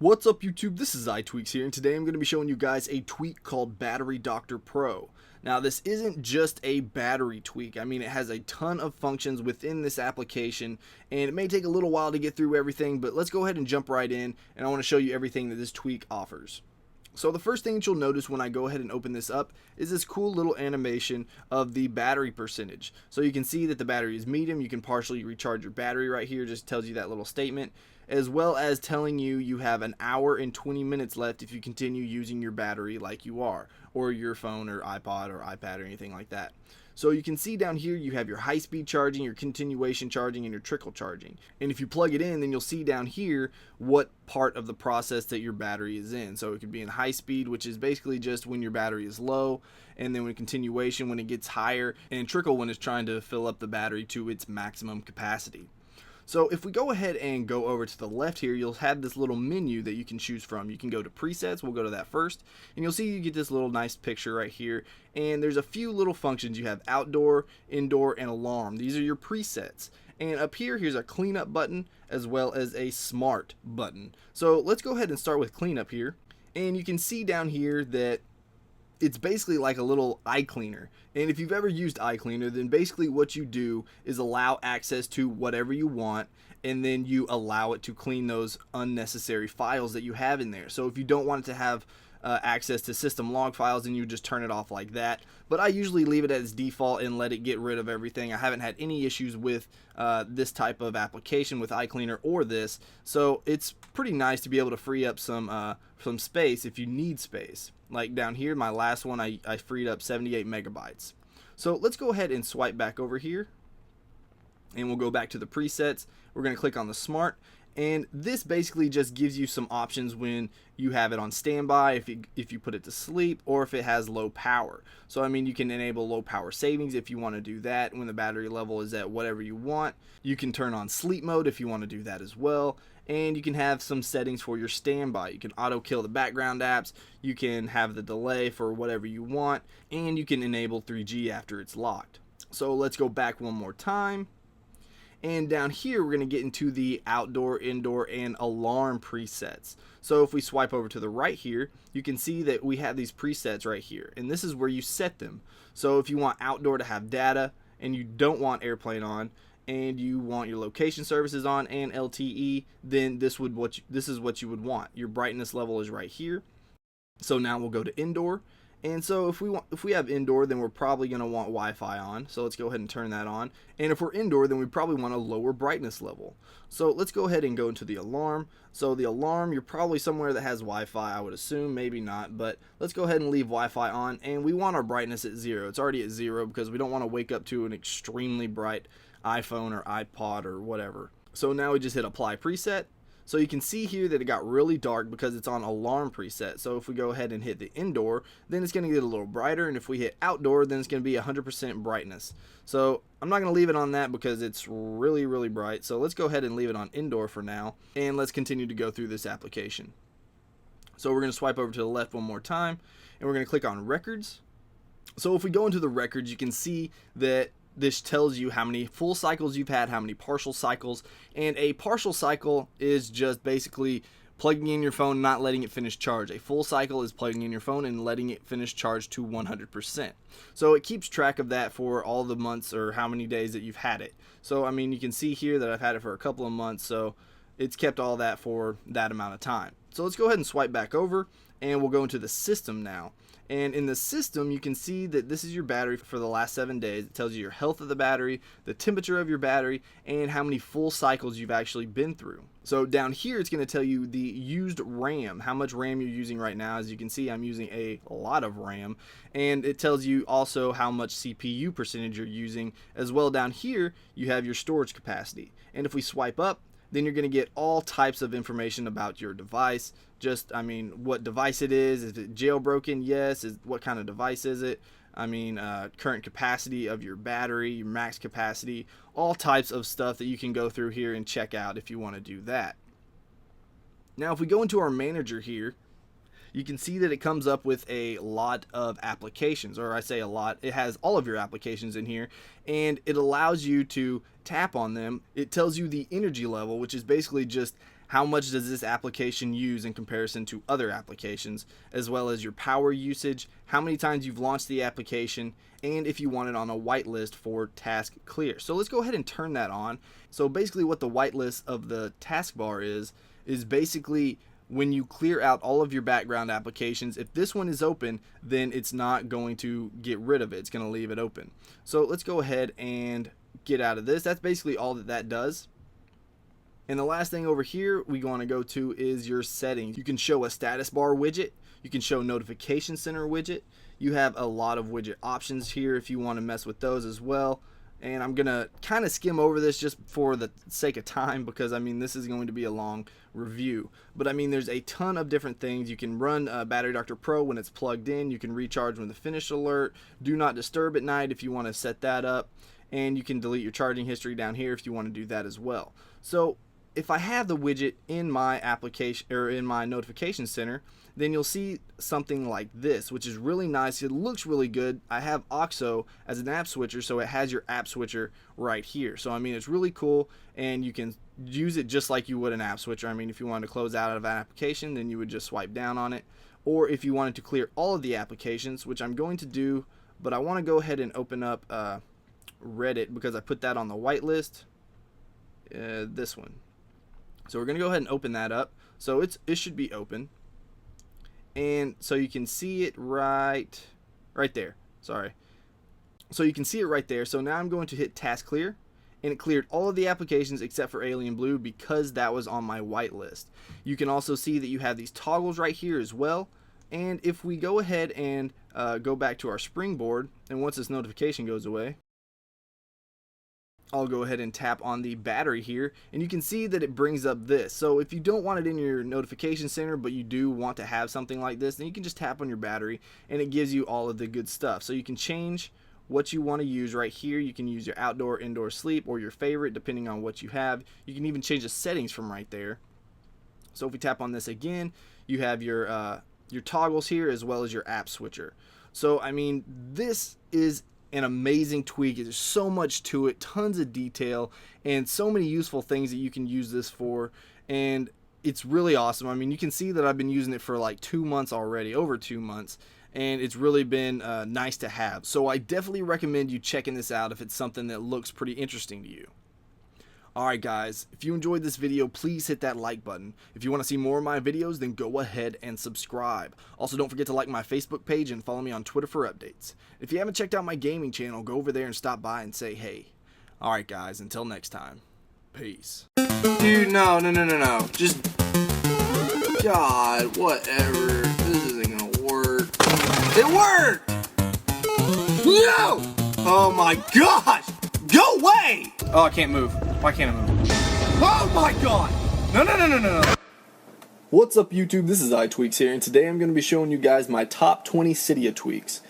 What's up YouTube, this is iTweaks here, and today I'm going to be showing you guys a tweak called BatteryDoctorPro. Now this isn't just a battery tweak, I mean it has a ton of functions within this application, and it may take a little while to get through everything, but let's go ahead and jump right in, and I want to show you everything that this tweak offers. So the first thing that you'll notice when I go ahead and open this up is this cool little animation of the battery percentage. So you can see that the battery is medium, you can partially recharge your battery right here, just tells you that little statement, as well as telling you you have an hour and 20 minutes left if you continue using your battery like you are, or your phone or iPod or iPad or anything like that. So you can see down here you have your high-speed charging, your continuation charging, and your trickle charging. And if you plug it in, then you'll see down here what part of the process that your battery is in. So it could be in high speed, which is basically just when your battery is low, and then when continuation when it gets higher, and trickle when it's trying to fill up the battery to its maximum capacity. So if we go ahead and go over to the left here, you'll have this little menu that you can choose from. You can go to presets, we'll go to that first, and you'll see you get this little nice picture right here, and there's a few little functions. You have outdoor, indoor, and alarm. These are your presets. And up here, here's a cleanup button as well as a smart button. So let's go ahead and start with cleanup here, and you can see down here that it's basically like a little eye cleaner. And if you've ever used eye cleaner, then basically what you do is allow access to whatever you want, and then you allow it to clean those unnecessary files that you have in there. So if you don't want it to have access to system log files, then you just turn it off like that. But I usually leave it as default and let it get rid of everything. I haven't had any issues with this type of application with iCleaner or this, so it's pretty nice to be able to free up some space if you need space. Like down here, my last one, I freed up 78 megabytes. So let's go ahead and swipe back over here, and we'll go back to the presets. We're going to click on the smart, and this basically just gives you some options when you have it on standby, if you put it to sleep, or if it has low power. So I mean, you can enable low power savings if you want to do that when the battery level is at whatever you want. You can turn on sleep mode if you want to do that as well, and you can have some settings for your standby. You can auto kill the background apps, you can have the delay for whatever you want, and you can enable 3G after it's locked. So let's go back one more time. And down here, we're going to get into the outdoor, indoor, and alarm presets. So if we swipe over to the right here, you can see that we have these presets right here, and this is where you set them. So if you want outdoor to have data, and you don't want airplane on, and you want your location services on and LTE, then this is what you would want. Your brightness level is right here. So now we'll go to indoor. And so if we have indoor, then we're probably going to want Wi-Fi on. So let's go ahead and turn that on. And if we're indoor, then we probably want a lower brightness level. So let's go ahead and go into the alarm. So the alarm, you're probably somewhere that has Wi-Fi, I would assume, maybe not, but let's go ahead and leave Wi-Fi on, and we want our brightness at 0. It's already at 0 because we don't want to wake up to an extremely bright iPhone or iPod or whatever. So now we just hit apply preset. So you can see here that it got really dark because it's on alarm preset. So if we go ahead and hit the indoor, then it's going to get a little brighter, and if we hit outdoor, then it's going to be 100% brightness. So I'm not going to leave it on that because it's really bright. So let's go ahead and leave it on indoor for now, and let's continue to go through this application. So we're going to swipe over to the left one more time, and we're going to click on records. So if we go into the records, you can see that this tells you how many full cycles you've had, how many partial cycles, and a partial cycle is just basically plugging in your phone, not letting it finish charge. A full cycle is plugging in your phone and letting it finish charge to 100%. So it keeps track of that for all the months or how many days that you've had it. So I mean, you can see here that I've had it for a couple of months, so it's kept all that for that amount of time. So let's go ahead and swipe back over, and we'll go into the system now. And in the system, you can see that this is your battery for the last 7 days. It tells you your health of the battery, the temperature of your battery, and how many full cycles you've actually been through. So down here, it's going to tell you the used RAM, how much RAM you're using right now. As you can see, I'm using a lot of RAM. And it tells you also how much CPU percentage you're using. As well, down here, you have your storage capacity. And if we swipe up, then you're going to get all types of information about your device. Just, I mean, what device it is it jailbroken? Yes. What kind of device is it? I mean, current capacity of your battery, your max capacity, all types of stuff that you can go through here and check out if you want to do that. Now, if we go into our manager here, you can see that it comes up with a lot of applications, or I say a lot, it has all of your applications in here, and it allows you to tap on them. It tells you the energy level, which is basically just how much does this application use in comparison to other applications, as well as your power usage, how many times you've launched the application, and if you want it on a whitelist for task clear. So let's go ahead and turn that on. So basically what the whitelist of the taskbar is basically when you clear out all of your background applications. If this one is open, then it's not going to get rid of it. It's going to leave it open. So let's go ahead and get out of this. That's basically all that does. And the last thing over here we want to go to is your settings. You can show a status bar widget. You can show notification center widget. You have a lot of widget options here if you want to mess with those as well. And I'm gonna kind of skim over this just for the sake of time, because I mean this is going to be a long review. But I mean there's a ton of different things. You can run BatteryDoctorPro when it's plugged in. You can recharge when the finish alert. Do not disturb at night if you want to set that up. And you can delete your charging history down here if you want to do that as well. So if I have the widget in my application or in my notification center, then you'll see something like this, which is really nice. It looks really good. I have OXO as an app switcher, so it has your app switcher right here. So I mean it's really cool, and you can use it just like you would an app switcher. I mean if you wanted to close out of an application, then you would just swipe down on it. Or if you wanted to clear all of the applications, which I'm going to do, but I want to go ahead and open up Reddit because I put that on the whitelist. This one. So we're going to go ahead and open that up. So it should be open. And so you can see it right there. Sorry. So you can see it right there. So now I'm going to hit task clear, and it cleared all of the applications except for Alien Blue because that was on my whitelist. You can also see that you have these toggles right here as well. And if we go ahead and go back to our springboard, and once this notification goes away, I'll go ahead and tap on the battery here, and you can see that it brings up this. So if you don't want it in your notification center, but you do want to have something like this, then you can just tap on your battery and it gives you all of the good stuff. So you can change what you want to use right here. You can use your outdoor, indoor sleep, or your favorite depending on what you have. You can even change the settings from right there. So if we tap on this again, you have your toggles here as well as your app switcher. So I mean this is an amazing tweak. There's so much to it, tons of detail, and so many useful things that you can use this for, and it's really awesome. I mean you can see that I've been using it for like 2 months already, over 2 months, and it's really been nice to have. So I definitely recommend you checking this out if it's something that looks pretty interesting to you. Alright guys, if you enjoyed this video, please hit that like button. If you want to see more of my videos, then go ahead and subscribe. Also, don't forget to like my Facebook page and follow me on Twitter for updates. If you haven't checked out my gaming channel, go over there and stop by and say hey. Alright guys, until next time, peace. Dude, no. Just, God, whatever. This isn't gonna work. It worked! No! Oh my gosh! Go away! Oh, I can't move. Why can't I move? Oh my god! No. What's up YouTube, this is iTweaks here, and today I'm going to be showing you guys my top 20 Cydia tweaks.